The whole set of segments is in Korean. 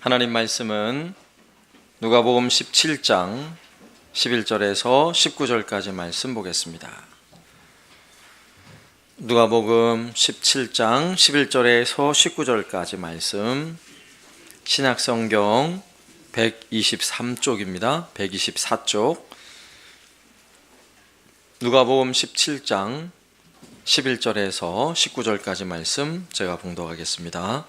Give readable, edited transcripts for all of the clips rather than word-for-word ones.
하나님 말씀은 누가복음 17장 11절에서 19절까지 말씀 보겠습니다. 누가복음 17장 11절에서 19절까지 말씀, 신약성경 123쪽입니다. 124쪽. 누가복음 17장 11절에서 19절까지 말씀 제가 봉독하겠습니다.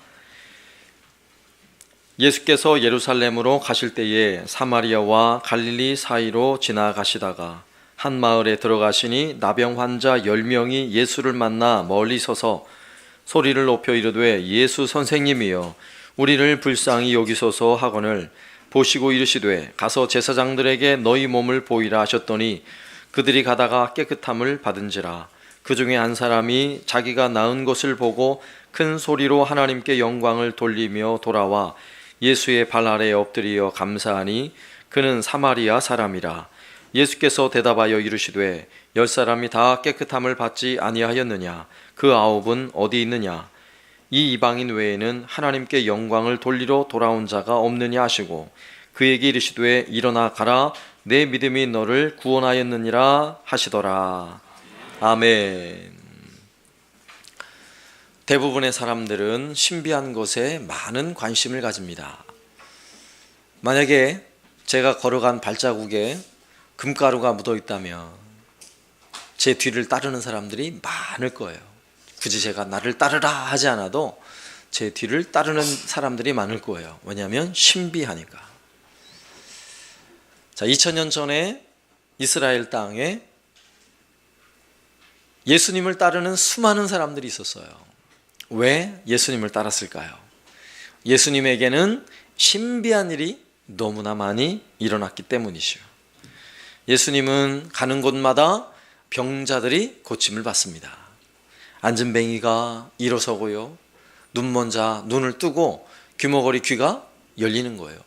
예수께서 예루살렘으로 가실 때에 사마리아와 갈릴리 사이로 지나가시다가 한 마을에 들어가시니 나병 환자 10명이 예수를 만나 멀리 서서 소리를 높여 이르되 예수 선생님이여 우리를 불쌍히 여기소서 하거늘 보시고 이르시되 가서 제사장들에게 너희 몸을 보이라 하셨더니 그들이 가다가 깨끗함을 받은지라. 그 중에 한 사람이 자기가 나은 것을 보고 큰 소리로 하나님께 영광을 돌리며 돌아와 예수의 발 아래에 엎드리어 감사하니 그는 사마리아 사람이라. 예수께서 대답하여 이르시되 10사람이 다 깨끗함을 받지 아니하였느냐? 그 9은 어디 있느냐? 이 이방인 외에는 하나님께 영광을 돌리러 돌아온 자가 없느냐 하시고 그에게 이르시되 일어나 가라 내 믿음이 너를 구원하였느니라 하시더라. 아멘. 대부분의 사람들은 신비한 것에 많은 관심을 가집니다. 만약에 제가 걸어간 발자국에 금가루가 묻어 있다면 제 뒤를 따르는 사람들이 많을 거예요. 굳이 제가 나를 따르라 하지 않아도 제 뒤를 따르는 사람들이 많을 거예요. 왜냐하면 신비하니까. 자, 2000년 전에 이스라엘 땅에 예수님을 따르는 수많은 사람들이 있었어요. 왜 예수님을 따랐을까요? 예수님에게는 신비한 일이 너무나 많이 일어났기 때문이죠. 예수님은 가는 곳마다 병자들이 고침을 받습니다. 앉은뱅이가 일어서고요, 눈먼 자 눈을 뜨고 귀머거리 귀가 열리는 거예요.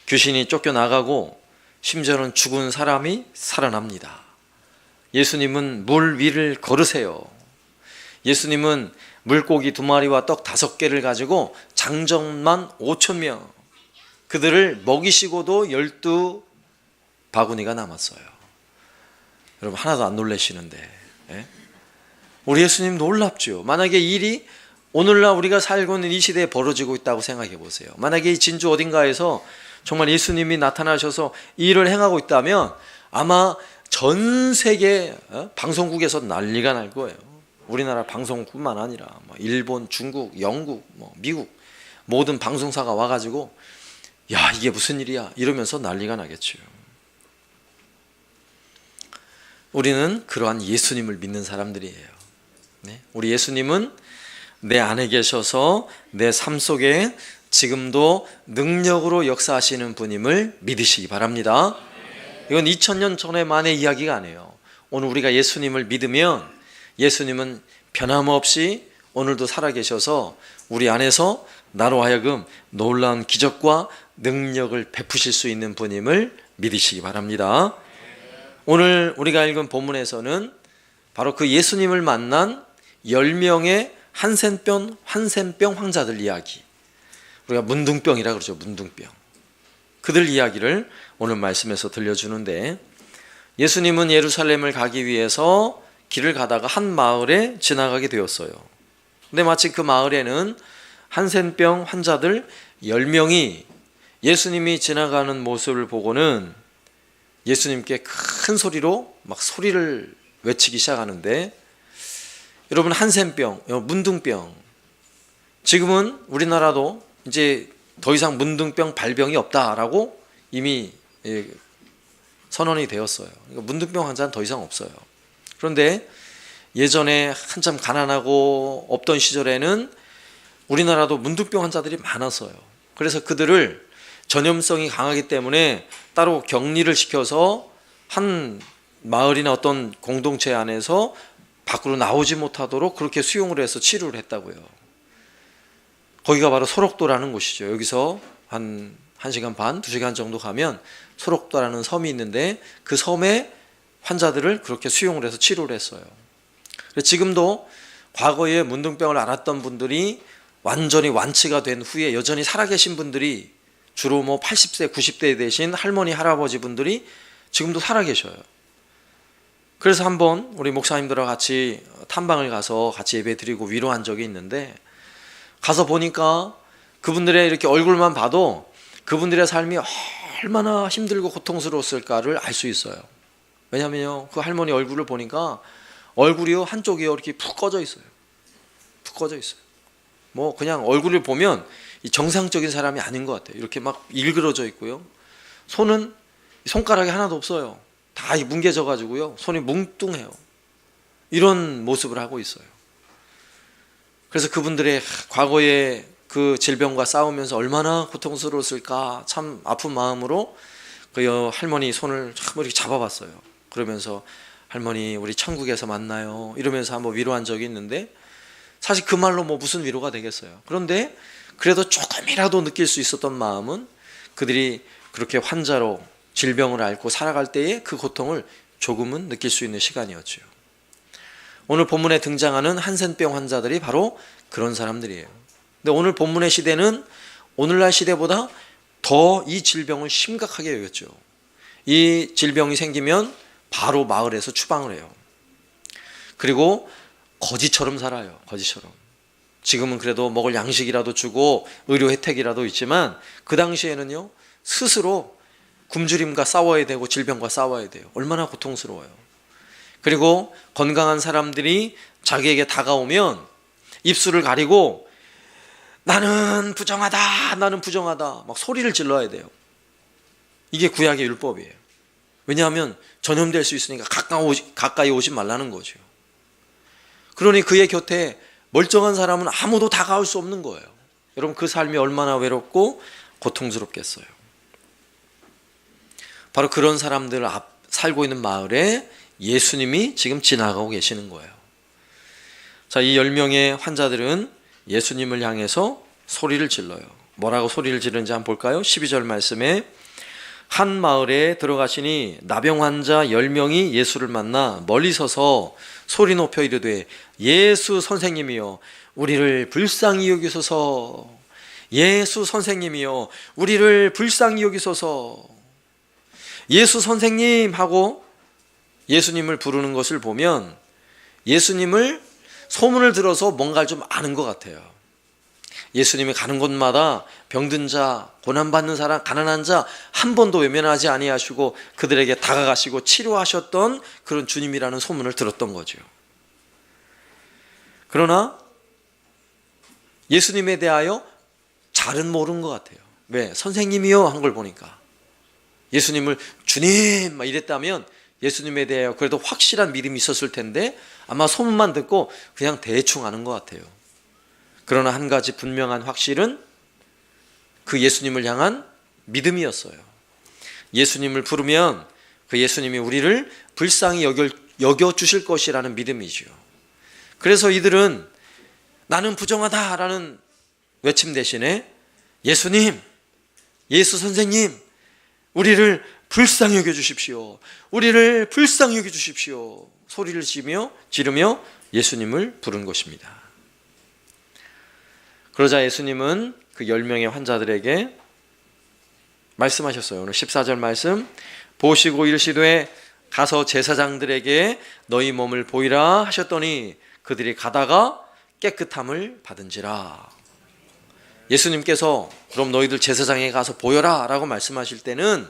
귀신이 쫓겨나가고 심지어는 죽은 사람이 살아납니다. 예수님은 물 위를 걸으세요. 예수님은 물고기 2마리와 떡 5개를 가지고 장정만 5,000명, 그들을 먹이시고도 12바구니가 남았어요. 여러분 하나도 안 놀라시는데, 예? 우리 예수님 놀랍죠. 만약에 일이 오늘날 우리가 살고 있는 이 시대에 벌어지고 있다고 생각해 보세요. 만약에 이 진주 어딘가에서 정말 예수님이 나타나셔서 이 일을 행하고 있다면 아마 전 세계 방송국에서 난리가 날 거예요. 우리나라 방송뿐만 아니라 일본, 중국, 영국, 미국 모든 방송사가 와가지고 야 이게 무슨 일이야 이러면서 난리가 나겠죠. 우리는 그러한 예수님을 믿는 사람들이에요. 네? 우리 예수님은 내 안에 계셔서 내 삶 속에 지금도 능력으로 역사하시는 분임을 믿으시기 바랍니다. 이건 2000년 전에만의 이야기가 아니에요. 오늘 우리가 예수님을 믿으면 예수님은 변함없이 오늘도 살아계셔서 우리 안에서 나로 하여금 놀라운 기적과 능력을 베푸실 수 있는 분임을 믿으시기 바랍니다. 오늘 우리가 읽은 본문에서는 바로 그 예수님을 만난 10명의 한센병 환자들 이야기, 우리가 문둥병이라 그러죠. 문둥병. 그들 이야기를 오늘 말씀에서 들려주는데, 예수님은 예루살렘을 가기 위해서 길을 가다가 한 마을에 지나가게 되었어요. 근데 마침 그 마을에는 한센병 환자들 10명이 예수님이 지나가는 모습을 보고는 예수님께 큰 소리로 막 소리를 외치기 시작하는데, 여러분 한센병, 문둥병, 지금은 우리나라도 이제 더 이상 문둥병 발병이 없다라고 이미 선언이 되었어요. 그러니까 문둥병 환자는 더 이상 없어요. 그런데 예전에 한참 가난하고 없던 시절에는 우리나라도 문둥병 환자들이 많았어요. 그래서 그들을 전염성이 강하기 때문에 따로 격리를 시켜서 한 마을이나 어떤 공동체 안에서 밖으로 나오지 못하도록 그렇게 수용을 해서 치료를 했다고요. 거기가 바로 소록도라는 곳이죠. 여기서 한 1시간 반, 2시간 정도 가면 소록도라는 섬이 있는데 그 섬에 환자들을 그렇게 수용을 해서 치료를 했어요. 지금도 과거에 문둥병을 앓았던 분들이 완전히 완치가 된 후에 여전히 살아계신 분들이 주로 뭐 80세, 90대 되신 할머니, 할아버지 분들이 지금도 살아 계셔요. 그래서 한번 우리 목사님들과 같이 탐방을 가서 같이 예배 드리고 위로한 적이 있는데, 가서 보니까 그분들의 이렇게 얼굴만 봐도 그분들의 삶이 얼마나 힘들고 고통스러웠을까를 알 수 있어요. 왜냐면요, 그 할머니 얼굴을 보니까 얼굴이요, 한쪽이요, 이렇게 푹 꺼져 있어요. 푹 꺼져 있어요. 뭐 그냥 얼굴을 보면 정상적인 사람이 아닌 것 같아요. 이렇게 막 일그러져 있고요. 손은 손가락이 하나도 없어요. 다 뭉개져 가지고요, 손이 뭉뚱해요. 이런 모습을 하고 있어요. 그래서 그분들의 과거의 그 질병과 싸우면서 얼마나 고통스러웠을까, 참 아픈 마음으로 그 할머니 손을 참 이렇게 잡아봤어요. 그러면서 할머니 우리 천국에서 만나요 이러면서 한번 위로한 적이 있는데, 사실 그 말로 뭐 무슨 위로가 되겠어요. 그런데 그래도 조금이라도 느낄 수 있었던 마음은, 그들이 그렇게 환자로 질병을 앓고 살아갈 때의 그 고통을 조금은 느낄 수 있는 시간이었죠. 오늘 본문에 등장하는 한센병 환자들이 바로 그런 사람들이에요. 근데 오늘 본문의 시대는 오늘날 시대보다 더 이 질병을 심각하게 여겼죠. 이 질병이 생기면 바로 마을에서 추방을 해요. 그리고 거지처럼 살아요. 거지처럼. 지금은 그래도 먹을 양식이라도 주고 의료 혜택이라도 있지만, 그 당시에는요, 스스로 굶주림과 싸워야 되고 질병과 싸워야 돼요. 얼마나 고통스러워요. 그리고 건강한 사람들이 자기에게 다가오면 입술을 가리고 나는 부정하다, 나는 부정하다 막 소리를 질러야 돼요. 이게 구약의 율법이에요. 왜냐하면 전염될 수 있으니까 가까이 오지 말라는 거죠. 그러니 그의 곁에 멀쩡한 사람은 아무도 다가올 수 없는 거예요. 여러분, 그 삶이 얼마나 외롭고 고통스럽겠어요. 바로 그런 사람들 살고 있는 마을에 예수님이 지금 지나가고 계시는 거예요. 자, 이 10명의 환자들은 예수님을 향해서 소리를 질러요. 뭐라고 소리를 지르는지 한번 볼까요? 12절 말씀에 한 마을에 들어가시니 나병 환자 10명이 예수를 만나 멀리 서서 소리 높여 이르되 예수 선생님이여 우리를 불쌍히 여기소서. 예수 선생님이여 우리를 불쌍히 여기소서. 예수 선생님 하고 예수님을 부르는 것을 보면 예수님을 소문을 들어서 뭔가를 좀 아는 것 같아요. 예수님이 가는 곳마다 병든 자, 고난받는 사람, 가난한 자 한 번도 외면하지 아니하시고 그들에게 다가가시고 치료하셨던 그런 주님이라는 소문을 들었던 거죠. 그러나 예수님에 대하여 잘은 모르는 것 같아요. 왜? 선생님이요 한 걸 보니까. 예수님을 주님 막 이랬다면 예수님에 대하여 그래도 확실한 믿음이 있었을 텐데 아마 소문만 듣고 그냥 대충 아는 것 같아요. 그러나 한 가지 분명한 확실은 그 예수님을 향한 믿음이었어요. 예수님을 부르면 그 예수님이 우리를 불쌍히 여겨주실 것이라는 믿음이죠. 그래서 이들은 나는 부정하다라는 외침 대신에 예수님, 예수 선생님, 우리를 불쌍히 여겨주십시오. 우리를 불쌍히 여겨주십시오. 소리를 지르며 예수님을 부른 것입니다. 그러자 예수님은 그 10명의 환자들에게 말씀하셨어요. 오늘 14절 말씀 보시고 이르시되 가서 제사장들에게 너희 몸을 보이라 하셨더니 그들이 가다가 깨끗함을 받은지라. 예수님께서 그럼 너희들 제사장에 가서 보여라 라고 말씀하실 때는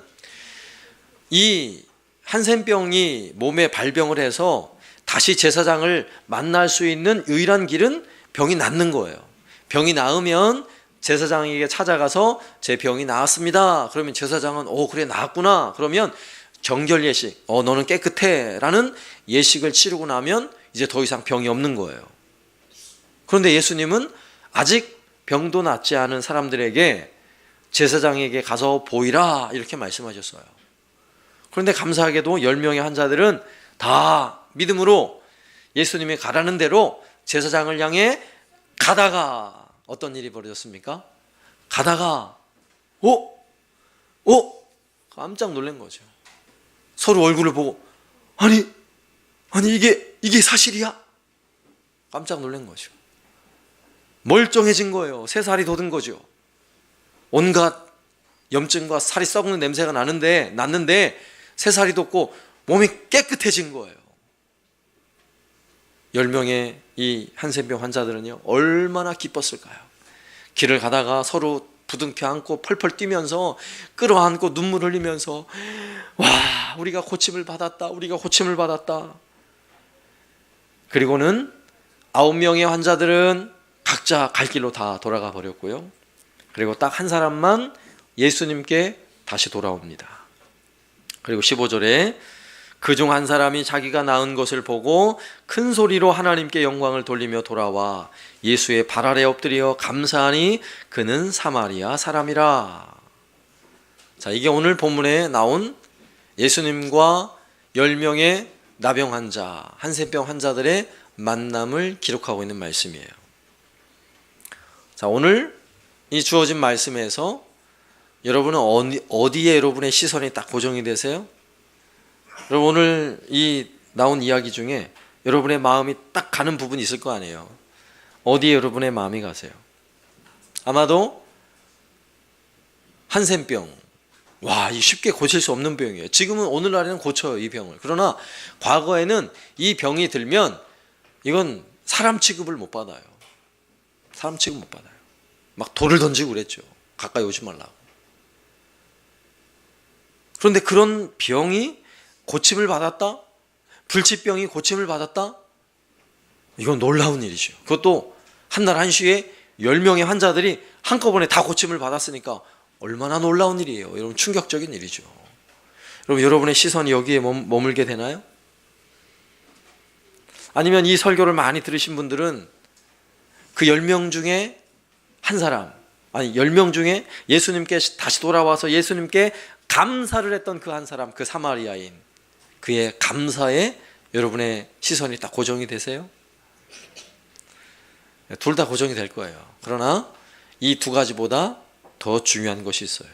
이 한센병이 몸에 발병을 해서 다시 제사장을 만날 수 있는 유일한 길은 병이 낫는 거예요. 병이 나으면 제사장에게 찾아가서 제 병이 나았습니다. 그러면 제사장은 그래 나았구나. 그러면 정결 예식, 너는 깨끗해 라는 예식을 치르고 나면 이제 더 이상 병이 없는 거예요. 그런데 예수님은 아직 병도 낫지 않은 사람들에게 제사장에게 가서 보이라 이렇게 말씀하셨어요. 그런데 감사하게도 10명의 환자들은 다 믿음으로 예수님이 가라는 대로 제사장을 향해 가다가 어떤 일이 벌어졌습니까? 가다가 깜짝 놀란 거죠. 서로 얼굴을 보고 아니 이게 사실이야? 깜짝 놀란 거죠. 멀쩡해진 거예요. 3살이 돋은 거죠. 온갖 염증과 살이 썩는 냄새가 났는데 새살이 돋고 몸이 깨끗해진 거예요. 10명의 이 한센병 환자들은요, 얼마나 기뻤을까요? 길을 가다가 서로 부둥켜 안고 펄펄 뛰면서 끌어안고 눈물 흘리면서, 와, 우리가 고침을 받았다, 우리가 고침을 받았다. 그리고는 9명의 환자들은 각자 갈 길로 다 돌아가 버렸고요. 그리고 딱 한 사람만 예수님께 다시 돌아옵니다. 그리고 15절에 그중 한 사람이 자기가 낳은 것을 보고 큰 소리로 하나님께 영광을 돌리며 돌아와 예수의 발 아래 엎드려 감사하니 그는 사마리아 사람이라. 자, 이게 오늘 본문에 나온 예수님과 10명의 나병 환자, 한센병 환자들의 만남을 기록하고 있는 말씀이에요. 자, 오늘 이 주어진 말씀에서 여러분은 어디에 여러분의 시선이 딱 고정이 되세요? 여러분, 오늘 이 나온 이야기 중에 여러분의 마음이 딱 가는 부분이 있을 거 아니에요. 어디에 여러분의 마음이 가세요? 아마도 한센병, 와, 이 쉽게 고칠 수 없는 병이에요. 지금은 오늘날에는 고쳐요, 이 병을. 그러나 과거에는 이 병이 들면 이건 사람 취급을 못 받아요. 사람 취급 못 받아요. 막 돌을 던지고 그랬죠. 가까이 오지 말라고. 그런데 그런 병이 고침을 받았다? 불치병이 고침을 받았다? 이건 놀라운 일이죠. 그것도 한날 한시에 10명의 환자들이 한꺼번에 다 고침을 받았으니까 얼마나 놀라운 일이에요. 여러분, 충격적인 일이죠. 여러분, 여러분의 시선이 여기에 머물게 되나요? 아니면 이 설교를 많이 들으신 분들은 그 10명 중에 한 사람, 아니 10명 중에 예수님께 다시 돌아와서 예수님께 감사를 했던 그 한 사람, 그 사마리아인, 그의 감사에 여러분의 시선이 딱 고정이 되세요? 둘 다 고정이 될 거예요. 그러나 이 두 가지보다 더 중요한 것이 있어요.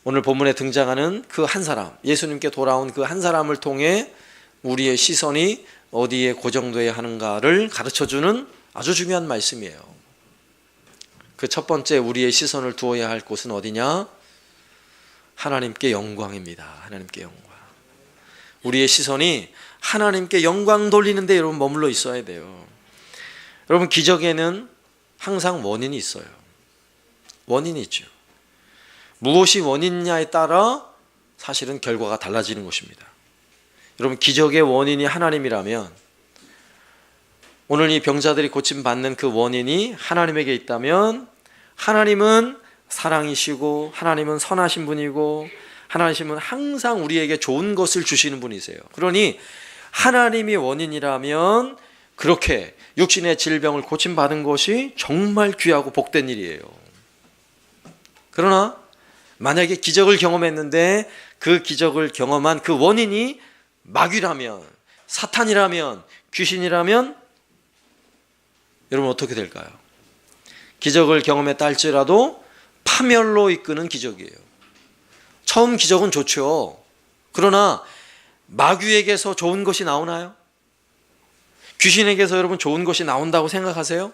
오늘 본문에 등장하는 그 한 사람, 예수님께 돌아온 그 한 사람을 통해 우리의 시선이 어디에 고정되어야 하는가를 가르쳐주는 아주 중요한 말씀이에요. 그 첫 번째 우리의 시선을 두어야 할 곳은 어디냐? 하나님께 영광입니다. 하나님께 영광. 우리의 시선이 하나님께 영광 돌리는 데 여러분 머물러 있어야 돼요. 여러분, 기적에는 항상 원인이 있어요. 원인이 있죠. 무엇이 원인이냐에 따라 사실은 결과가 달라지는 것입니다. 여러분, 기적의 원인이 하나님이라면 오늘 이 병자들이 고침받는 그 원인이 하나님에게 있다면 하나님은 사랑이시고 하나님은 선하신 분이고 하나님은 항상 우리에게 좋은 것을 주시는 분이세요. 그러니 하나님이 원인이라면 그렇게 육신의 질병을 고침받은 것이 정말 귀하고 복된 일이에요. 그러나 만약에 기적을 경험했는데 그 기적을 경험한 그 원인이 마귀라면, 사탄이라면, 귀신이라면 여러분 어떻게 될까요? 기적을 경험했다 할지라도 파멸로 이끄는 기적이에요. 처음 기적은 좋죠. 그러나 마귀에게서 좋은 것이 나오나요? 귀신에게서 여러분 좋은 것이 나온다고 생각하세요?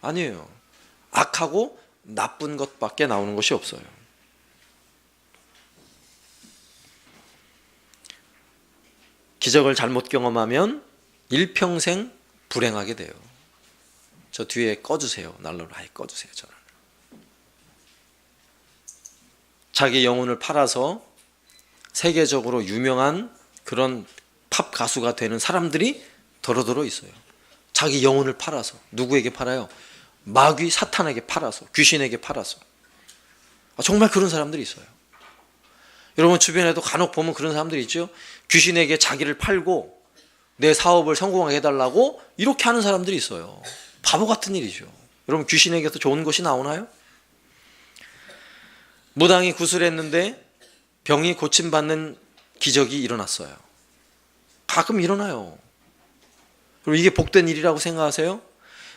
아니에요. 악하고 나쁜 것밖에 나오는 것이 없어요. 기적을 잘못 경험하면 일평생 불행하게 돼요. 저 뒤에 꺼주세요. 난로를 아예 꺼주세요. 저를. 자기 영혼을 팔아서 세계적으로 유명한 그런 팝 가수가 되는 사람들이 더러더러 있어요. 자기 영혼을 팔아서. 누구에게 팔아요? 마귀 사탄에게 팔아서, 귀신에게 팔아서. 정말 그런 사람들이 있어요. 여러분 주변에도 간혹 보면 그런 사람들이 있죠. 귀신에게 자기를 팔고 내 사업을 성공하게 해달라고 이렇게 하는 사람들이 있어요. 바보 같은 일이죠. 여러분, 귀신에게서 좋은 것이 나오나요? 무당이 구슬했는데 병이 고침받는 기적이 일어났어요. 가끔 일어나요. 그럼 이게 복된 일이라고 생각하세요?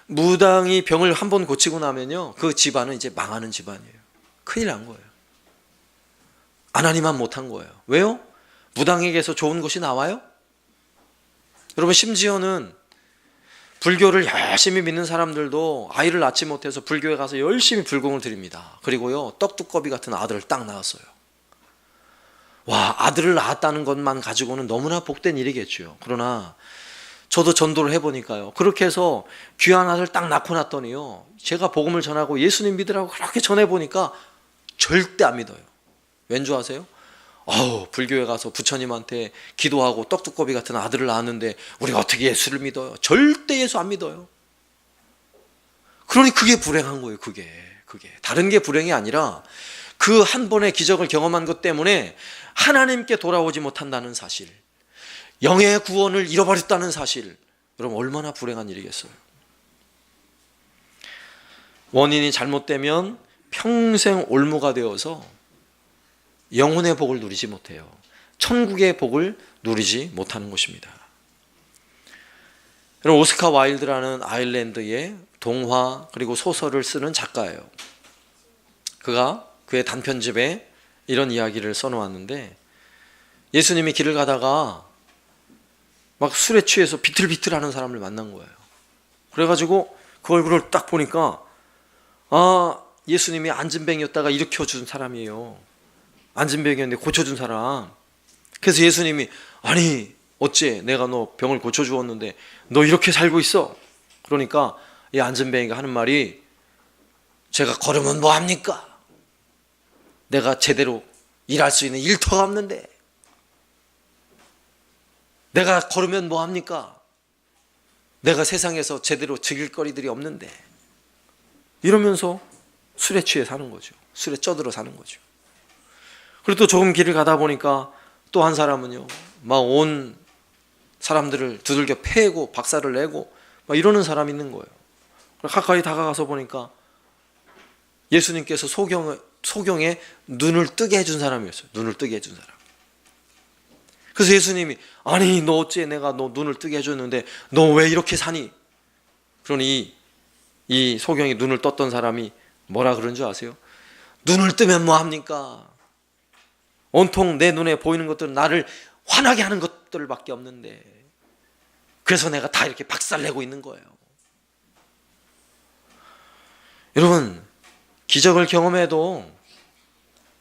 무당이 병을 한 번 고치고 나면요, 그 집안은 이제 망하는 집안이에요. 큰일 난 거예요. 하나님만 못한 거예요. 왜요? 무당에게서 좋은 것이 나와요? 여러분, 심지어는 불교를 열심히 믿는 사람들도 아이를 낳지 못해서 불교에 가서 열심히 불공을 드립니다. 그리고요, 떡두꺼비 같은 아들을 딱 낳았어요. 와, 아들을 낳았다는 것만 가지고는 너무나 복된 일이겠죠. 그러나 저도 전도를 해보니까요, 그렇게 해서 귀한 아들 딱 낳고 났더니요, 제가 복음을 전하고 예수님 믿으라고 그렇게 전해보니까 절대 안 믿어요. 왠 줄 아세요? 불교에 가서 부처님한테 기도하고 떡두꺼비 같은 아들을 낳았는데 우리가 어떻게 예수를 믿어요? 절대 예수 안 믿어요. 그러니 그게 불행한 거예요. 그게 다른 게 불행이 아니라 그 한 번의 기적을 경험한 것 때문에 하나님께 돌아오지 못한다는 사실, 영의 구원을 잃어버렸다는 사실, 여러분 얼마나 불행한 일이겠어요. 원인이 잘못되면 평생 올무가 되어서 영혼의 복을 누리지 못해요. 천국의 복을 누리지 못하는 것입니다. 여러분, 오스카 와일드라는 아일랜드의 동화 그리고 소설을 쓰는 작가예요. 그가 그의 단편집에 이런 이야기를 써놓았는데, 예수님이 길을 가다가 막 술에 취해서 비틀비틀하는 사람을 만난 거예요. 그래가지고 그 얼굴을 딱 보니까 예수님이 안진뱅이였다가 일으켜준 사람이에요. 안진뱅이였는데 고쳐준 사람. 그래서 예수님이 아니 어째 내가 너 병을 고쳐주었는데 너 이렇게 살고 있어? 그러니까 이 안진뱅이가 하는 말이, 제가 걸으면 뭐합니까? 내가 제대로 일할 수 있는 일터가 없는데 내가 걸으면 뭐합니까? 내가 세상에서 제대로 즐길 거리들이 없는데, 이러면서 술에 취해 사는 거죠. 술에 쪄들어 사는 거죠. 그리고 또 조금 길을 가다 보니까 또 한 사람은요, 막 온 사람들을 두들겨 패고 박살을 내고 막 이러는 사람이 있는 거예요. 가까이 다가가서 보니까 예수님께서 소경에 눈을 뜨게 해준 사람이었어요. 눈을 뜨게 해준 사람. 그래서 예수님이 아니 너 어째 내가 너 눈을 뜨게 해줬는데 너 왜 이렇게 사니? 그러니 이 소경이 눈을 떴던 사람이 뭐라 그런 줄 아세요? 눈을 뜨면 뭐합니까? 온통 내 눈에 보이는 것들은 나를 화나게 하는 것들밖에 없는데, 그래서 내가 다 이렇게 박살내고 있는 거예요. 여러분, 기적을 경험해도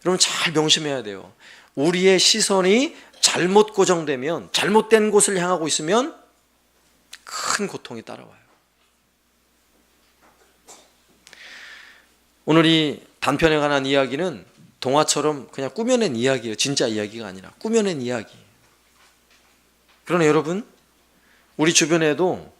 여러분 잘 명심해야 돼요. 우리의 시선이 잘못 고정되면, 잘못된 곳을 향하고 있으면 큰 고통이 따라와요. 오늘 이 단편에 관한 이야기는 동화처럼 그냥 꾸며낸 이야기예요. 진짜 이야기가 아니라 꾸며낸 이야기. 그러나 여러분, 우리 주변에도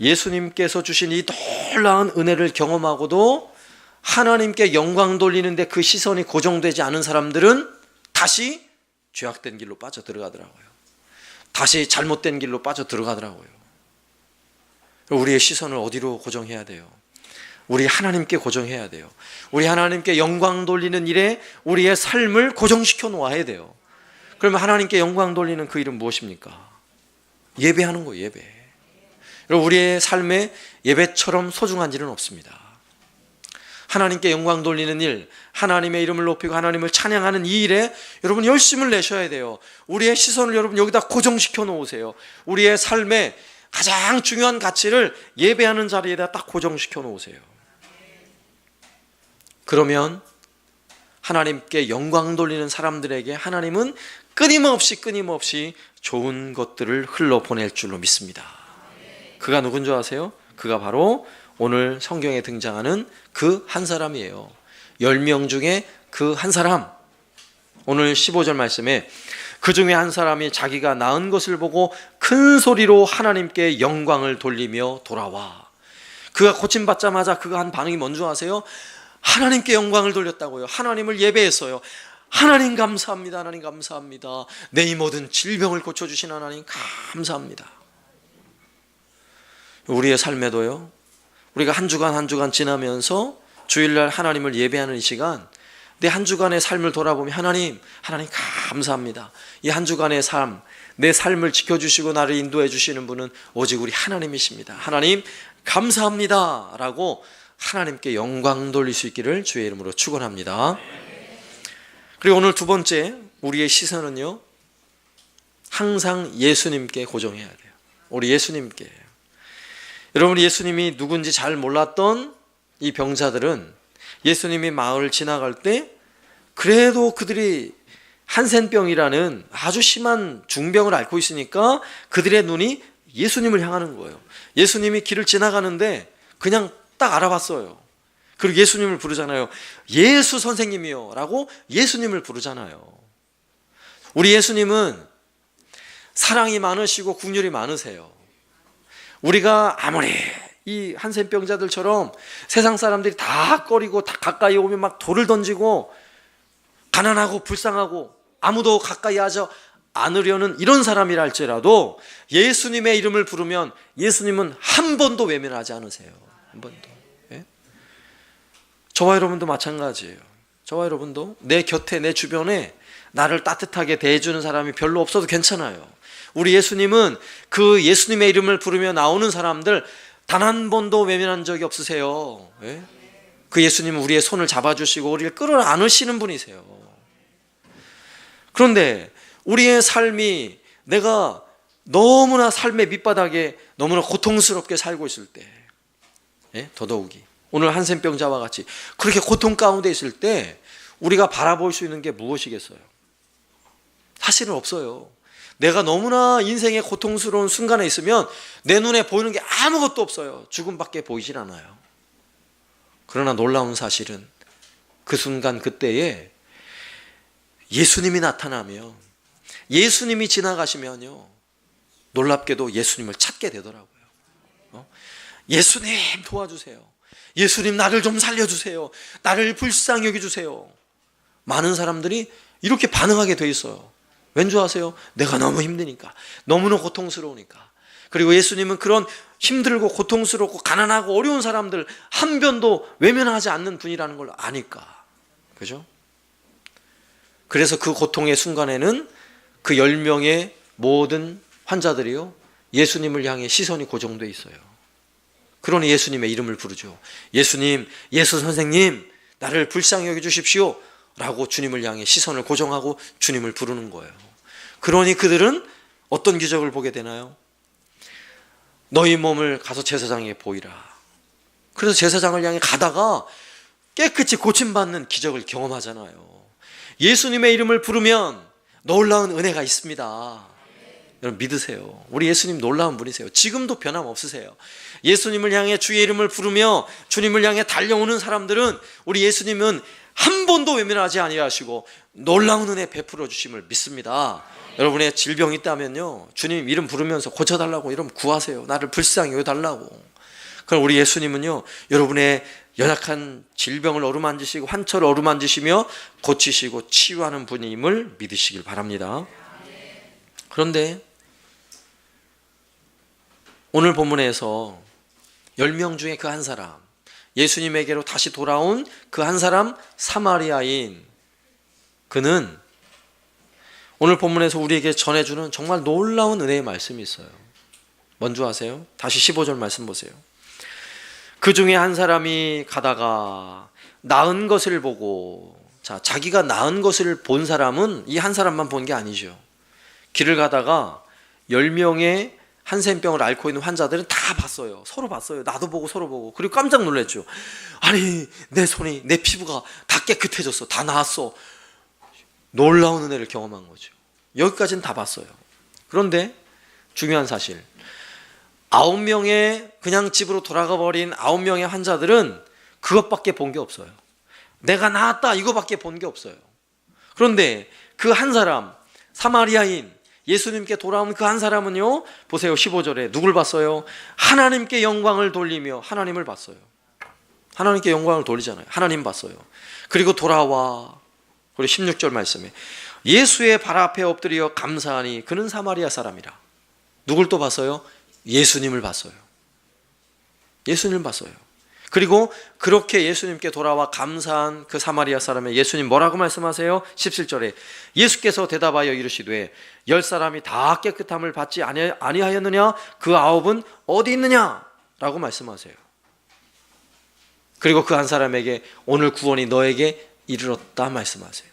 예수님께서 주신 이 놀라운 은혜를 경험하고도 하나님께 영광 돌리는데 그 시선이 고정되지 않은 사람들은 다시 죄악된 길로 빠져 들어가더라고요. 다시 잘못된 길로 빠져 들어가더라고요. 우리의 시선을 어디로 고정해야 돼요? 우리 하나님께 고정해야 돼요. 우리 하나님께 영광 돌리는 일에 우리의 삶을 고정시켜 놓아야 돼요. 그러면 하나님께 영광 돌리는 그 일은 무엇입니까? 예배하는 거예요. 예배. 여러분, 우리의 삶에 예배처럼 소중한 일은 없습니다. 하나님께 영광 돌리는 일, 하나님의 이름을 높이고 하나님을 찬양하는 이 일에 여러분 열심을 내셔야 돼요. 우리의 시선을 여러분 여기다 고정시켜 놓으세요. 우리의 삶에 가장 중요한 가치를 예배하는 자리에다 딱 고정시켜 놓으세요. 그러면 하나님께 영광 돌리는 사람들에게 하나님은 끊임없이 좋은 것들을 흘러보낼 줄로 믿습니다. 그가 누군 줄 아세요? 그가 바로 오늘 성경에 등장하는 그 한 사람이에요. 10명 중에 그 한 사람. 오늘 15절 말씀에 그 중에 한 사람이 자기가 낳은 것을 보고 큰 소리로 하나님께 영광을 돌리며 돌아와. 그가 고침받자마자 그가 한 반응이 뭔 줄 아세요? 하나님께 영광을 돌렸다고요. 하나님을 예배했어요. 하나님 감사합니다. 하나님 감사합니다. 내 이 모든 질병을 고쳐주신 하나님 감사합니다. 우리의 삶에도요, 우리가 한 주간 지나면서 주일날 하나님을 예배하는 이 시간, 내 한 주간의 삶을 돌아보면 하나님 감사합니다. 이 한 주간의 삶, 내 삶을 지켜주시고 나를 인도해 주시는 분은 오직 우리 하나님이십니다. 하나님 감사합니다 라고 하나님께 영광 돌릴 수 있기를 주의 이름으로 축원합니다. 그리고 오늘 두 번째, 우리의 시선은요, 항상 예수님께 고정해야 돼요. 우리 예수님께. 여러분, 예수님이 누군지 잘 몰랐던 이 병자들은 예수님이 마을을 지나갈 때 그래도 그들이 한센병이라는 아주 심한 중병을 앓고 있으니까 그들의 눈이 예수님을 향하는 거예요. 예수님이 길을 지나가는데 그냥 딱 알아봤어요. 그리고 예수님을 부르잖아요. 예수 선생님이요 라고 예수님을 부르잖아요. 우리 예수님은 사랑이 많으시고 국률이 많으세요. 우리가 아무리 이 한센병자들처럼 세상 사람들이 다 꺼리고 다 가까이 오면 막 돌을 던지고 가난하고 불쌍하고 아무도 가까이 하지 않으려는 이런 사람이라 할지라도 예수님의 이름을 부르면 예수님은 한 번도 외면하지 않으세요. 한 번도. 예? 저와 여러분도 마찬가지예요. 저와 여러분도 내 곁에 내 주변에 나를 따뜻하게 대해주는 사람이 별로 없어도 괜찮아요. 우리 예수님은 그 예수님의 이름을 부르며 나오는 사람들 단 한 번도 외면한 적이 없으세요. 예? 그 예수님은 우리의 손을 잡아주시고 우리를 끌어안으시는 분이세요. 그런데 우리의 삶이 내가 너무나 삶의 밑바닥에 너무나 고통스럽게 살고 있을 때, 예? 더더욱이 오늘 한센병자와 같이 그렇게 고통 가운데 있을 때 우리가 바라볼 수 있는 게 무엇이겠어요? 사실은 없어요. 내가 너무나 인생의 고통스러운 순간에 있으면 내 눈에 보이는 게 아무것도 없어요. 죽음밖에 보이질 않아요. 그러나 놀라운 사실은 그 순간 그때에 예수님이 나타나면, 예수님이 지나가시면요, 놀랍게도 예수님을 찾게 되더라고요. 예수님 도와주세요. 예수님 나를 좀 살려주세요. 나를 불쌍히 여겨주세요. 많은 사람들이 이렇게 반응하게 돼 있어요. 왠지 아세요? 내가 너무 힘드니까, 너무나 고통스러우니까. 그리고 예수님은 그런 힘들고 고통스럽고 가난하고 어려운 사람들 한 변도 외면하지 않는 분이라는 걸 아니까. 그죠? 그래서 그 고통의 순간에는 그 10명의 모든 환자들이요, 예수님을 향해 시선이 고정되어 있어요. 그러니 예수님의 이름을 부르죠. 예수님, 예수 선생님, 나를 불쌍히 여겨주십시오 라고 주님을 향해 시선을 고정하고 주님을 부르는 거예요. 그러니 그들은 어떤 기적을 보게 되나요? 너희 몸을 가서 제사장에게 보이라. 그래서 제사장을 향해 가다가 깨끗이 고침받는 기적을 경험하잖아요. 예수님의 이름을 부르면 놀라운 은혜가 있습니다. 여러분 믿으세요. 우리 예수님 놀라운 분이세요. 지금도 변함없으세요. 예수님을 향해 주의 이름을 부르며 주님을 향해 달려오는 사람들은 우리 예수님은 한 번도 외면하지 아니하시고 놀라운 은혜 베풀어 주심을 믿습니다. 여러분의 질병이 있다면요, 주님 이름 부르면서 고쳐달라고 이름 구하세요. 나를 불쌍히 여겨달라고. 그럼 우리 예수님은요, 여러분의 연약한 질병을 어루만지시고 환처를 어루만지시며 고치시고 치유하는 분임을 믿으시길 바랍니다. 그런데 오늘 본문에서 10명 중에 그 한 사람, 예수님에게로 다시 돌아온 그 한 사람, 사마리아인, 그는 오늘 본문에서 우리에게 전해주는 정말 놀라운 은혜의 말씀이 있어요. 뭔지 아세요? 다시 15절 말씀 보세요. 그 중에 한 사람이 가다가 나은 것을 보고, 자, 자기가 나은 것을 본 사람은 이 한 사람만 본 게 아니죠. 길을 가다가 10명의 한센병을 앓고 있는 환자들은 다 봤어요. 서로 봤어요. 나도 보고 서로 보고. 그리고 깜짝 놀랐죠. 아니, 내 손이, 내 피부가 다 깨끗해졌어. 다 나았어. 놀라운 은혜를 경험한 거죠. 여기까지는 다 봤어요. 그런데 중요한 사실, 9명의 그냥 집으로 돌아가 버린 9명의 환자들은 그것밖에 본 게 없어요. 내가 나았다 이거밖에 본 게 없어요. 그런데 그 한 사람, 사마리아인 예수님께 돌아온 그 한 사람은요, 보세요. 15절에 누굴 봤어요? 하나님께 영광을 돌리며 하나님을 봤어요. 하나님께 영광을 돌리잖아요. 하나님 봤어요. 그리고 돌아와, 그리고 16절 말씀에 예수의 발 앞에 엎드려 감사하니 그는 사마리아 사람이라. 누굴 또 봤어요? 예수님을 봤어요. 예수님을 봤어요. 그리고 그렇게 예수님께 돌아와 감사한 그 사마리아 사람의 예수님 뭐라고 말씀하세요? 17절에 예수께서 대답하여 이르시되 10사람이 다 깨끗함을 받지 아니하였느냐? 그 9은 어디 있느냐? 라고 말씀하세요. 그리고 그 한 사람에게 오늘 구원이 너에게 이르렀다 말씀하세요.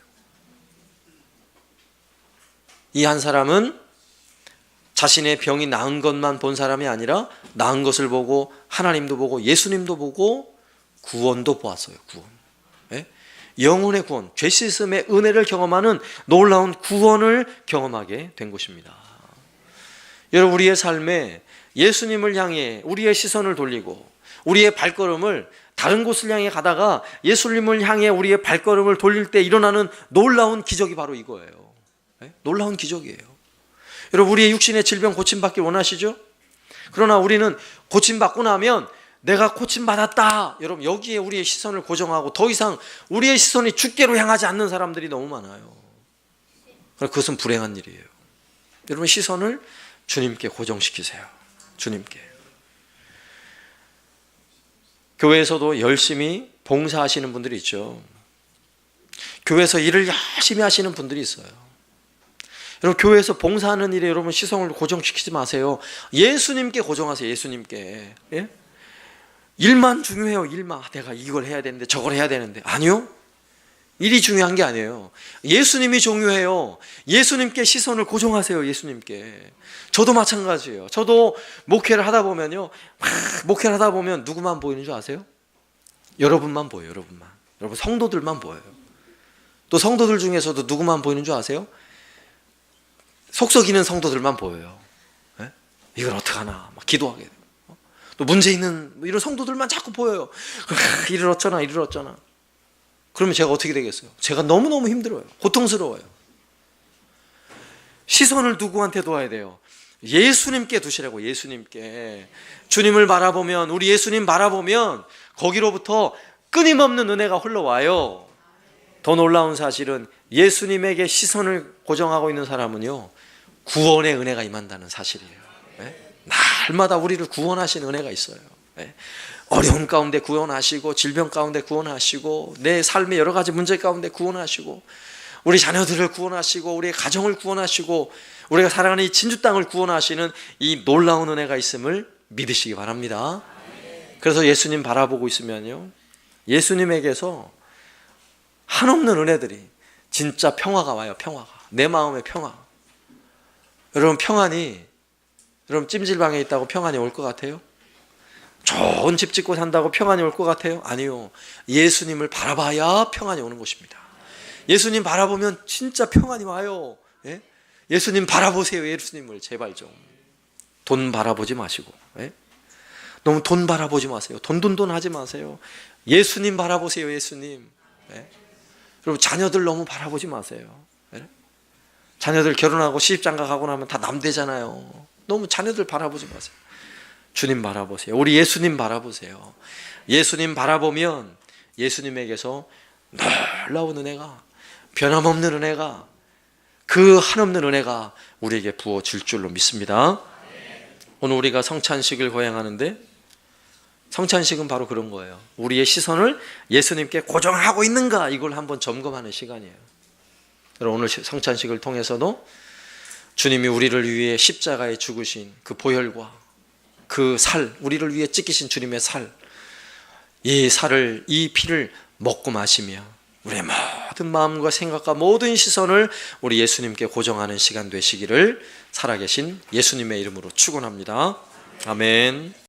이 한 사람은 자신의 병이 나은 것만 본 사람이 아니라 나은 것을 보고 하나님도 보고 예수님도 보고 구원도 보았어요. 구원. 예? 영혼의 구원, 죄 씻음의 은혜를 경험하는 놀라운 구원을 경험하게 된 것입니다. 여러분, 우리의 삶에 예수님을 향해 우리의 시선을 돌리고 우리의 발걸음을 다른 곳을 향해 가다가 예수님을 향해 우리의 발걸음을 돌릴 때 일어나는 놀라운 기적이 바로 이거예요. 네? 놀라운 기적이에요. 여러분, 우리의 육신의 질병 고침받기 원하시죠? 그러나 우리는 고침받고 나면 내가 고침받았다, 여러분, 여기에 우리의 시선을 고정하고 더 이상 우리의 시선이 주께로 향하지 않는 사람들이 너무 많아요. 그것은 불행한 일이에요. 여러분, 시선을 주님께 고정시키세요. 주님께. 교회에서도 열심히 봉사하시는 분들이 있죠. 교회에서 일을 열심히 하시는 분들이 있어요. 여러분, 교회에서 봉사하는 일에 여러분 시선을 고정시키지 마세요. 예수님께 고정하세요. 예수님께. 예? 일만 중요해요. 일만. 내가 이걸 해야 되는데 저걸 해야 되는데. 아니요. 일이 중요한 게 아니에요. 예수님이 중요해요. 예수님께 시선을 고정하세요. 예수님께. 저도 마찬가지예요. 저도 목회를 하다 보면요, 목회를 하다 보면 누구만 보이는 줄 아세요? 여러분만 보여요. 여러분만. 여러분, 성도들만 보여요. 또 성도들 중에서도 누구만 보이는 줄 아세요? 속썩이는 성도들만 보여요. 네? 이걸 어떡하나 막 기도하게 돼요. 또 문제 있는 이런 성도들만 자꾸 보여요. 이를 어쩌나 이를 어쩌나. 그러면 제가 어떻게 되겠어요? 제가 너무너무 힘들어요. 고통스러워요. 시선을 누구한테 둬야 돼요? 예수님께 두시라고. 예수님께. 주님을 바라보면, 우리 예수님 바라보면 거기로부터 끊임없는 은혜가 흘러와요. 더 놀라운 사실은 예수님에게 시선을 고정하고 있는 사람은요, 구원의 은혜가 임한다는 사실이에요. 네? 날마다 우리를 구원하시는 은혜가 있어요. 네? 어려운 가운데 구원하시고, 질병 가운데 구원하시고, 내 삶의 여러 가지 문제 가운데 구원하시고, 우리 자녀들을 구원하시고, 우리의 가정을 구원하시고, 우리가 살아가는 이 진주 땅을 구원하시는 이 놀라운 은혜가 있음을 믿으시기 바랍니다. 그래서 예수님 바라보고 있으면요, 예수님에게서 한없는 은혜들이, 진짜 평화가 와요. 평화가. 내 마음의 평화. 여러분, 평안이, 여러분 찜질방에 있다고 평안이 올 것 같아요? 좋은 집 짓고 산다고 평안이 올 것 같아요? 아니요. 예수님을 바라봐야 평안이 오는 것입니다. 예수님 바라보면 진짜 평안이 와요. 예? 예수님 바라보세요. 예수님을 제발 좀. 돈 바라보지 마시고. 예? 너무 돈 바라보지 마세요. 돈 하지 마세요. 예수님 바라보세요. 예수님. 예? 여러분, 자녀들 너무 바라보지 마세요. 예? 자녀들 결혼하고 시집장가 가고 나면 다 남되잖아요. 너무 자녀들 바라보지 마세요. 주님 바라보세요. 우리 예수님 바라보세요. 예수님 바라보면 예수님에게서 놀라운 은혜가, 변함없는 은혜가, 그 한없는 은혜가 우리에게 부어질 줄로 믿습니다. 오늘 우리가 성찬식을 거행하는데, 성찬식은 바로 그런 거예요. 우리의 시선을 예수님께 고정하고 있는가, 이걸 한번 점검하는 시간이에요. 오늘 성찬식을 통해서도 주님이 우리를 위해 십자가에 죽으신 그 보혈과 그 살, 우리를 위해 찢기신 주님의 살, 이 살을, 이 피를 먹고 마시며 우리의 모든 마음과 생각과 모든 시선을 우리 예수님께 고정하는 시간 되시기를 살아계신 예수님의 이름으로 축원합니다. 아멘.